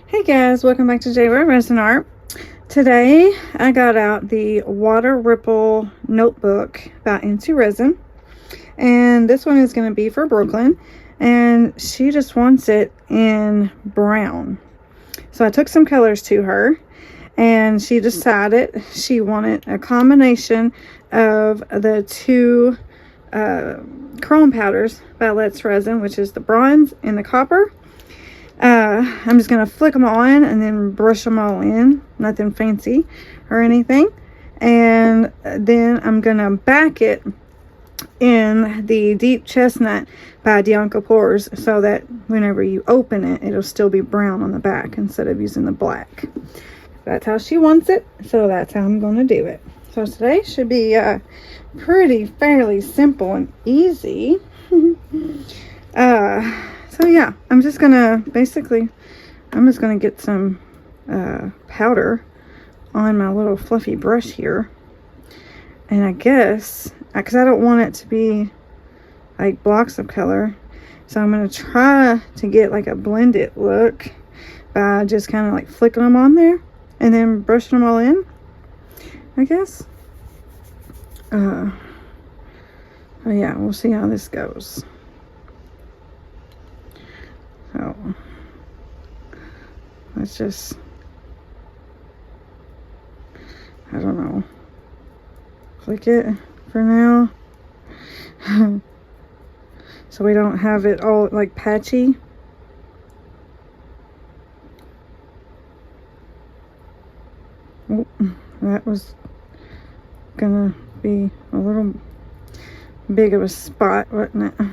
Hey guys, welcome back to Jaybirdresin art. Today I got out the Water Ripple notebook by IntoResin, and this one is going to be for Brooklyn, and she just wants it in brown. So I took some colors to her, and she decided she wanted a combination of the two chrome powders by Let's Resin, which is the bronze and the copper. I'm just going to flick them on and then brush them all in. Nothing fancy or anything. And then I'm going to back it in the Deep Chestnut by Dianka Pours so that whenever you open it, it'll still be brown on the back instead of using the black. That's how she wants it, so that's how I'm going to do it. So today should be fairly simple and easy. So yeah, I'm just gonna get some powder on my little fluffy brush here, and I guess because I don't want it to be like blocks of color, so I'm gonna try to get like a blended look by just kind of like flicking them on there and then brushing them all in, I guess. Oh yeah, we'll see how this goes. So let's just, I don't know, flick it for now so we don't have it all like patchy. Oh, that was gonna be a little big of a spot, wasn't it?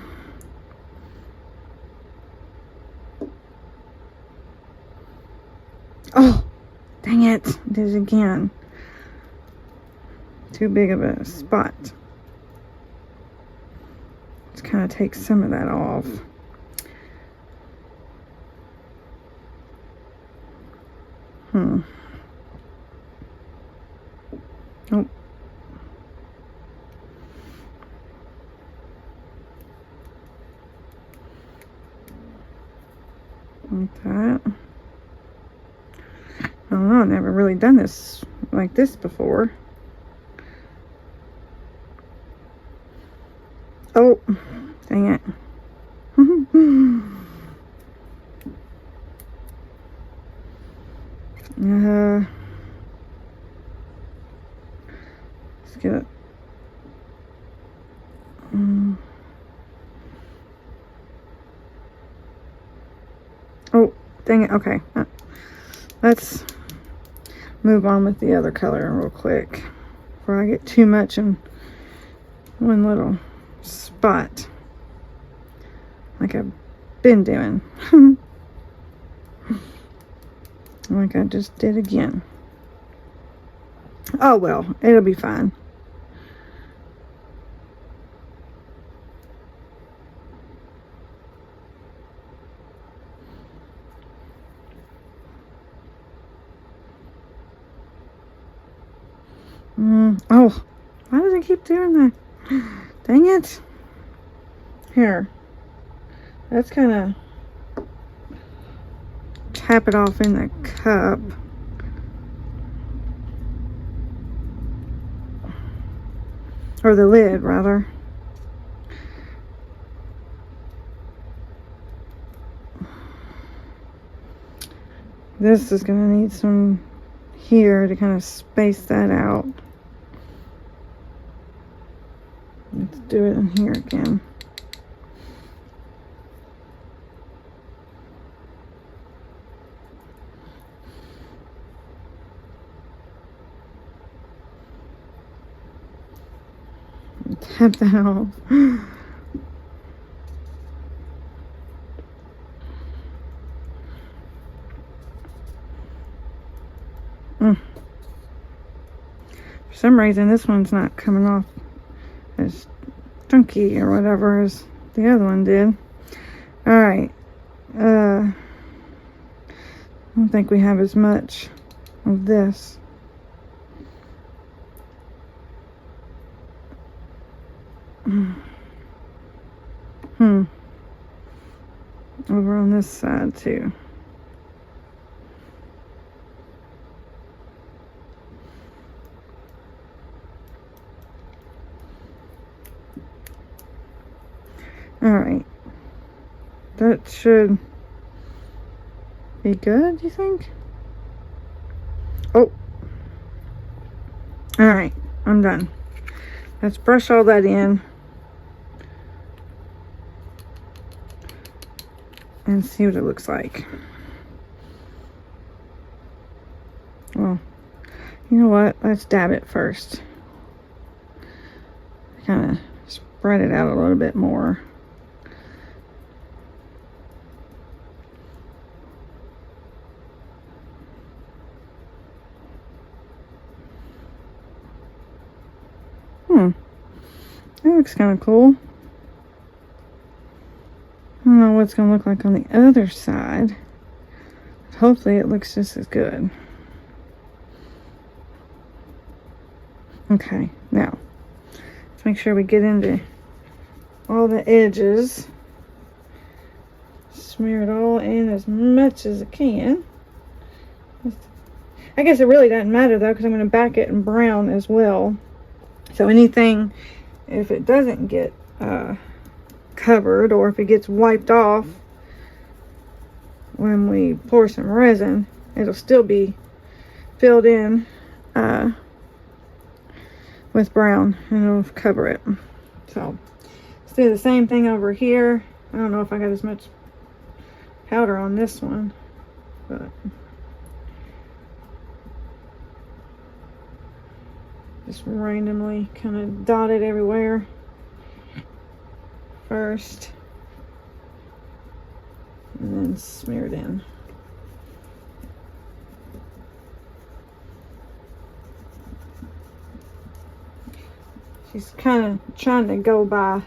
Oh, dang it. Did it again. Too big of a spot. Let's kind of take some of that off. Oh. Like that. I don't know, I've never really done this like this before. Oh, dang it. Let's get it. Oh, dang it. Okay. Let's move on with the other color real quick before I get too much in one little spot like I've been doing. Like I just did again. Oh well, it'll be fine. Oh, why does it keep doing that? Dang it. Here. Let's kind of tap it off in the cup. Or the lid, rather. This is going to need some here to kind of space that out. Let's do it in here again. Tap that off. For some reason this one's not coming off as chunky or whatever as the other one did. Alright. I don't think we have as much of this. Over on this side too. Alright. That should be good, you think? Oh. Alright, I'm done. Let's brush all that in. And see what it looks like. Well, you know what? Let's dab it first. Kind of spread it out a little bit more. That looks kind of cool. I don't know what it's going to look like on the other side. Hopefully it looks just as good. Okay, now let's make sure we get into all the edges. Smear it all in as much as I can. I guess it really doesn't matter though, because I'm going to back it in brown as well. So anything, if it doesn't get covered, or if it gets wiped off when we pour some resin, it'll still be filled in with brown, and it'll cover it. So let's do the same thing over here. I don't know if I got as much powder on this one, but just randomly kind of dot it everywhere first, and then smear it in. She's kind of trying to go by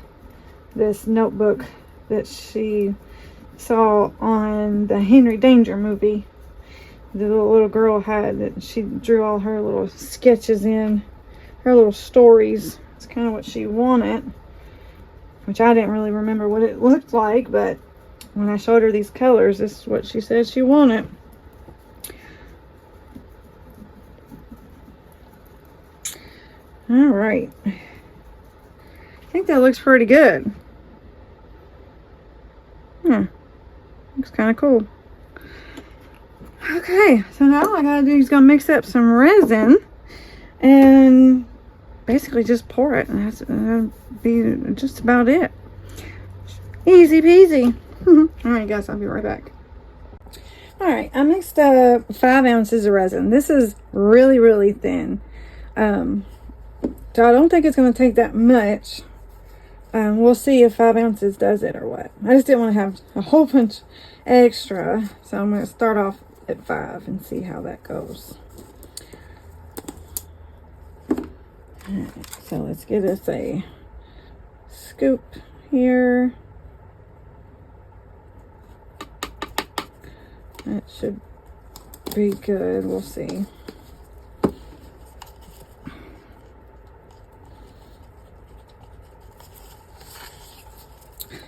this notebook that she saw on the Henry Danger movie. The little girl had that she drew all her little sketches in, her little stories. It's kind of what she wanted, which I didn't really remember what it looked like, but when I showed her these colors, this is what she said she wanted. All right. I think that looks pretty good. Looks kind of cool. Okay, so now all I gotta do is gonna mix up some resin and basically just pour it, and that'll be just about it. Easy peasy. All right, guys, I'll be right back. All right, I mixed up 5 ounces of resin. This is really, really thin. So I don't think it's going to take that much. We'll see if 5 ounces does it or what. I just didn't want to have a whole bunch extra, so I'm going to start off at 5 and see how that goes. All right, so let's get us a scoop here. That should be good. We'll see.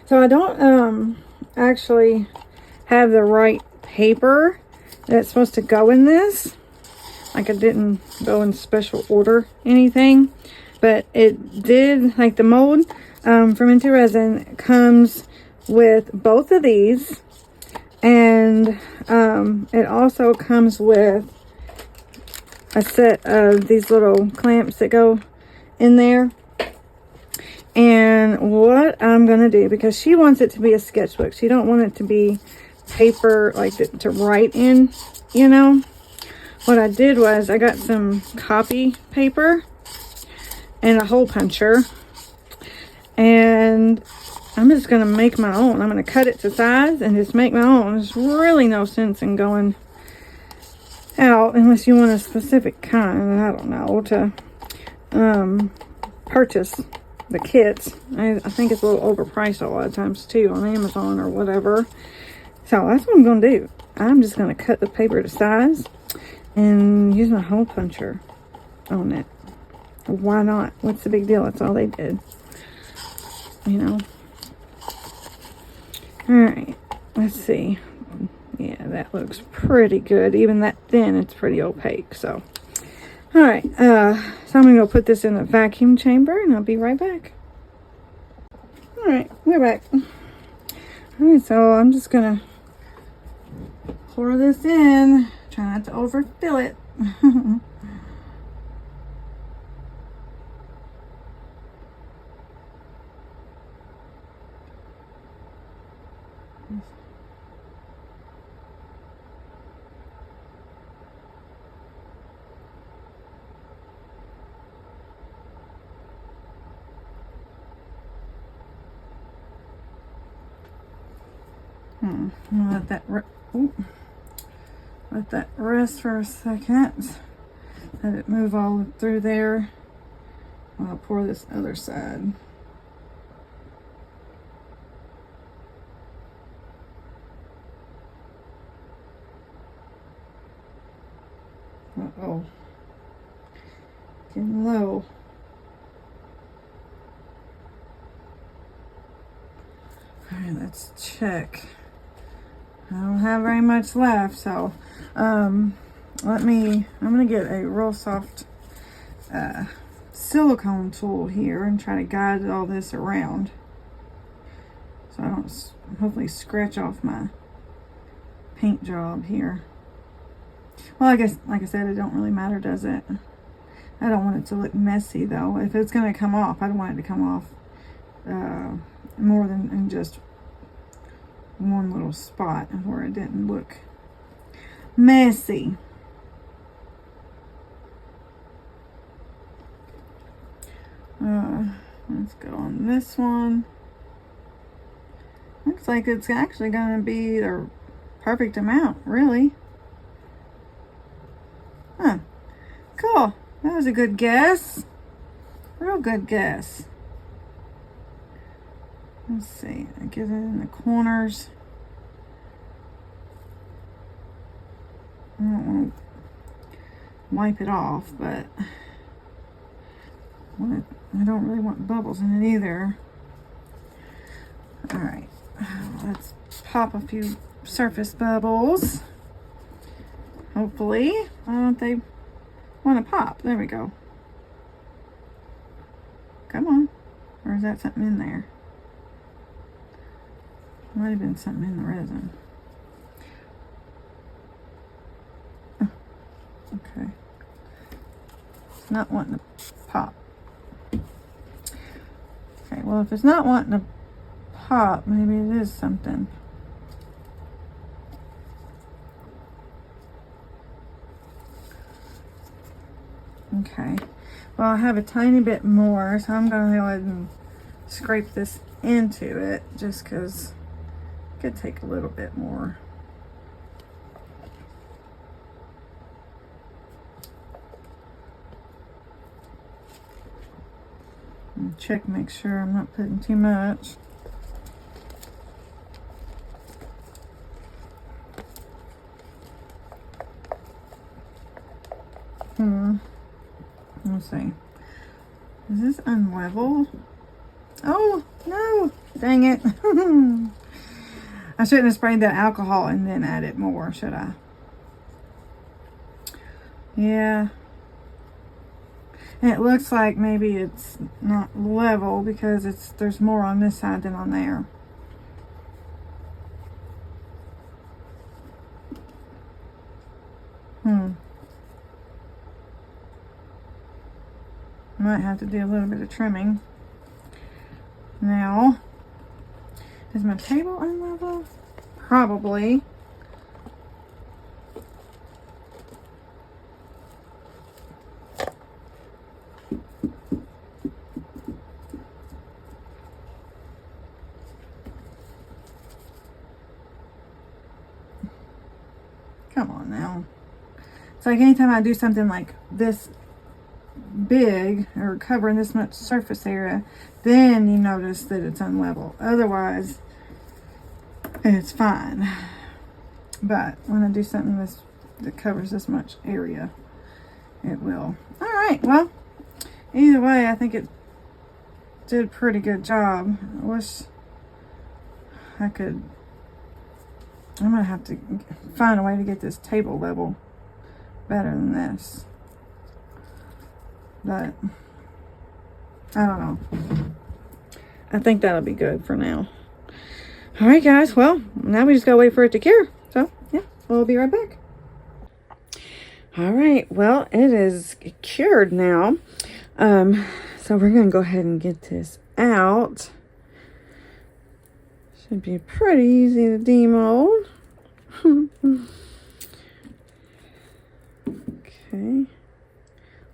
So I don't actually have the right paper that's supposed to go in this. Like, I didn't go in special order anything, but it did, like the mold from IntoResin comes with both of these, and it also comes with a set of these little clamps that go in there. And what I'm going to do, because she wants it to be a sketchbook, she don't want it to be paper like to write in, you know. What I did was I got some copy paper and a hole puncher, and I'm just going to make my own. I'm going to cut it to size and just make my own. There's really no sense in going out unless you want a specific kind, I don't know, to purchase the kits. I think it's a little overpriced a lot of times too on Amazon or whatever. So that's what I'm going to do. I'm just going to cut the paper to size and use my hole puncher on it. Why not? What's the big deal? That's all they did, you know. All right, let's see. Yeah, that looks pretty good. Even that thin, it's pretty opaque. So all right, so I'm gonna go put this in a vacuum chamber, and I'll be right back. Alright, we're back. Alright, so I'm just gonna pour this in. Try not to overfill it. Let that rest for a second. Let it move all through there. I'll pour this other side. Uh-oh. Getting low. Alright, let's check. I don't have very much left, so I'm gonna get a real soft silicone tool here and try to guide all this around so I don't hopefully scratch off my paint job here. Well, I guess, like I said, it don't really matter, does it? I don't want it to look messy though. If it's gonna come off, I don't want it to come off more than in just one little spot where it didn't look messy. Let's go on this one. Looks like it's actually going to be the perfect amount, really. Huh. Cool. That was a good guess. Real good guess. Let's see. I get it in the corners. I don't want to wipe it off, but I don't really want bubbles in it either. Alright, let's pop a few surface bubbles. Hopefully. Why don't they want to pop? There we go. Come on. Or is that something in there? Might have been something in the resin. Oh, okay. It's not wanting to pop. Okay, well, if it's not wanting to pop, maybe it is something. Okay. Well, I have a tiny bit more, so I'm going to go ahead and scrape this into it just because it could take a little bit more. And check, make sure I'm not putting too much. Let's see. Is this unlevel? Oh, no. Dang it. I shouldn't have sprayed that alcohol and then added more, should I? Yeah. And it looks like maybe it's not level because there's more on this side than on there. Might have to do a little bit of trimming. Now, is my table unlevel? Probably. Come on now. It's like anytime I do something like this big or covering this much surface area, then you notice that it's unlevel. Otherwise, it's fine. But when I do something that covers this much area, it will. All right, well, either way, I think it did a pretty good job. I wish I could. I'm gonna have to find a way to get this table level better than this. But I don't know. I think that'll be good for now. All right, guys. Well, now we just gotta wait for it to cure. So, yeah, we'll be right back. All right. Well, it is cured now. So we're gonna go ahead and get this out. Should be pretty easy to demold. Okay.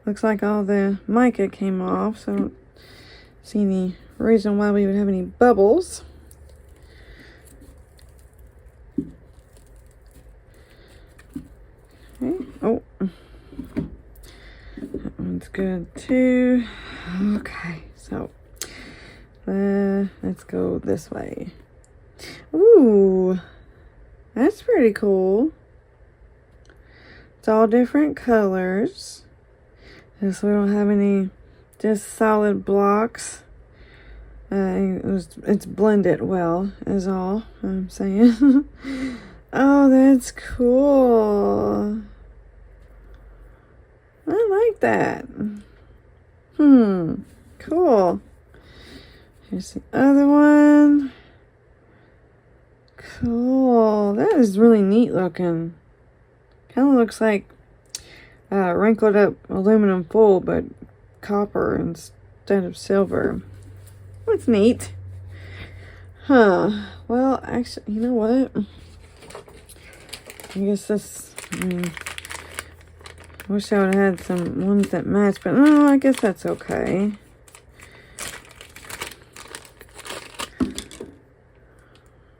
Looks like all the mica came off, so I don't see any reason why we would have any bubbles. Okay. Oh, that one's good too. Okay, so let's go this way. Ooh, that's pretty cool. It's all different colors. So we don't have any just solid blocks. It's blended well, is all I'm saying. Oh, that's cool. I like that. Cool. Here's the other one. Cool. That is really neat looking. Kind of looks like wrinkled up aluminum foil, but copper instead of silver. That's neat. Huh. Well, actually, you know what? I guess this, I wish I would have had some ones that match, but no, I guess that's okay.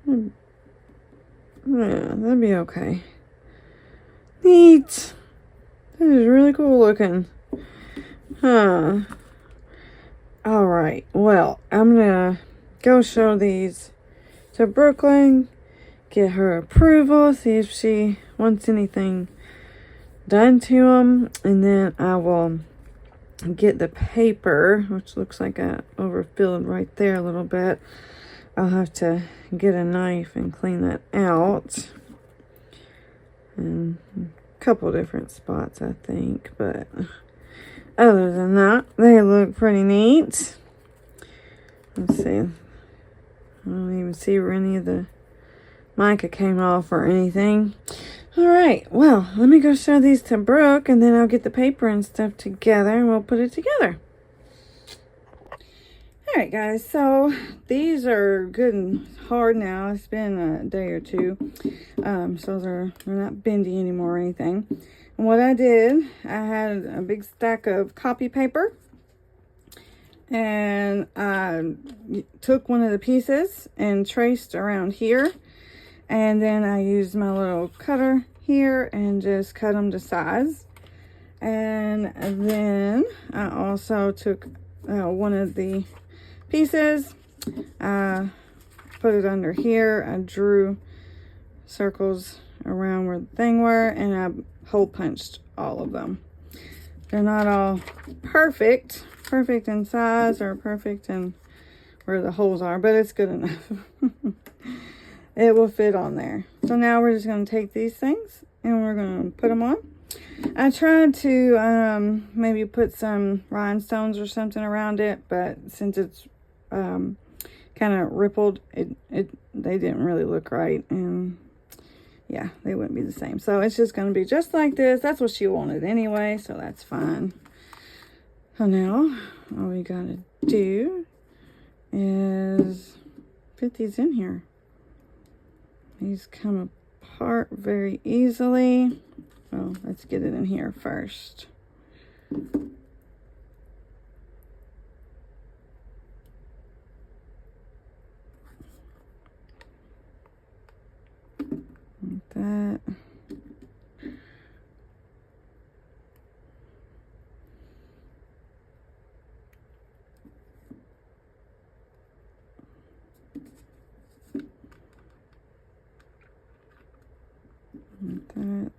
Yeah, that'd be okay. Neat. That is really cool looking. Huh. Alright, well, I'm gonna go show these to Brooklyn, get her approval, see if she wants anything done to them, and then I will get the paper, which looks like I overfilled right there a little bit. I'll have to get a knife and clean that out. And a couple different spots, I think, but other than that, they look pretty neat. Let's see. I don't even see where any of the mica came off or anything. Alright, well, let me go show these to Brooke, and then I'll get the paper and stuff together, and we'll put it together. Alright, guys, so these are good and hard now. It's been a day or two, so they're not bendy anymore or anything. And what I did, I had a big stack of copy paper, and I took one of the pieces and traced around here, and then I used my little cutter here and just cut them to size. And then I also took one of the pieces, I put it under here, I drew circles around where the thing were, and I hole punched all of them. They're not all perfect in size or perfect in where the holes are, but it's good enough. It will fit on there. So now we're just going to take these things and we're going to put them on. I tried to maybe put some rhinestones or something around it, but since it's kind of rippled, they didn't really look right, and yeah, they wouldn't be the same. So it's just going to be just like this. That's what she wanted anyway, so that's fine. So now all we got to do is fit these in here. These come apart very easily. Well, let's get it in here first. Like that. Like that.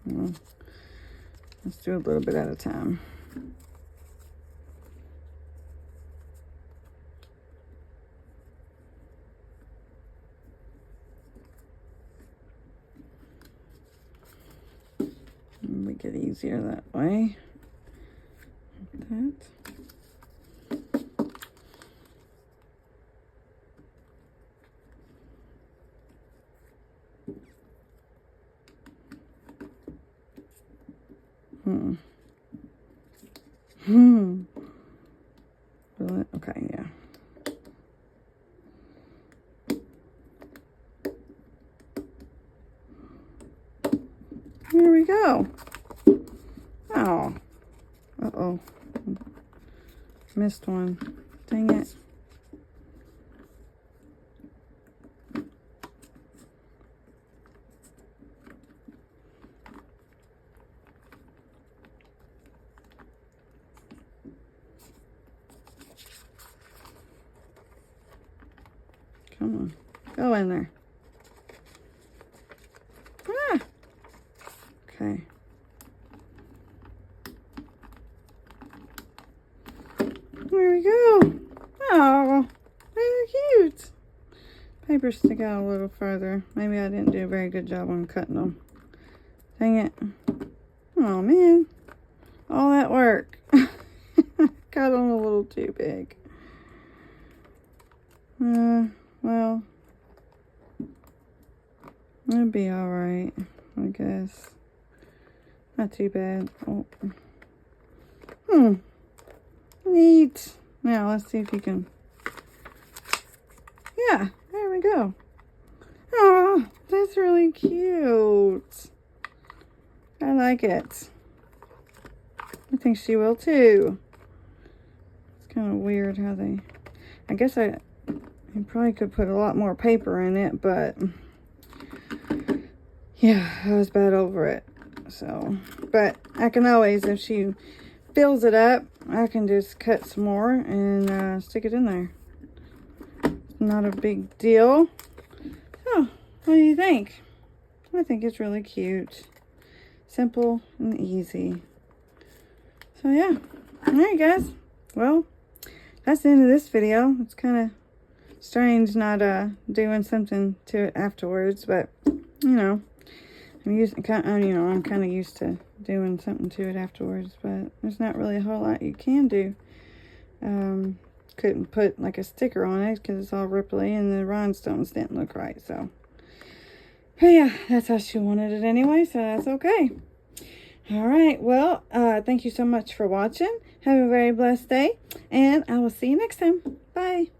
Well, let's do a little bit at a time. Make it easier that way. Like that. Okay, yeah. Here we go. Oh. Uh-oh. Missed one. Dang it. Come on. Go in there. Ah! Okay. There we go. Oh, they're cute. Papers stick out a little further. Maybe I didn't do a very good job on cutting them. Dang it. Oh, man. All that work. Got them a little too big. Well, it'll be alright, I guess. Not too bad. Oh. Neat. Now, let's see if you can... Yeah, there we go. Oh, that's really cute. I like it. I think she will too. It's kind of weird how they... I guess I probably could put a lot more paper in it, but... Yeah, I was bad over it. So, but I can always, if she fills it up, I can just cut some more and stick it in there. Not a big deal. So, what do you think? I think it's really cute. Simple and easy. So, yeah. Alright, guys. Well, that's the end of this video. It's kind of strange not doing something to it afterwards, but, you know. I'm kind of used to doing something to it afterwards, but there's not really a whole lot you can do. Couldn't put like a sticker on it because it's all ripply and the rhinestones didn't look right, so. But yeah, that's how she wanted it anyway, so that's okay. Alright, well, thank you so much for watching. Have a very blessed day, and I will see you next time. Bye.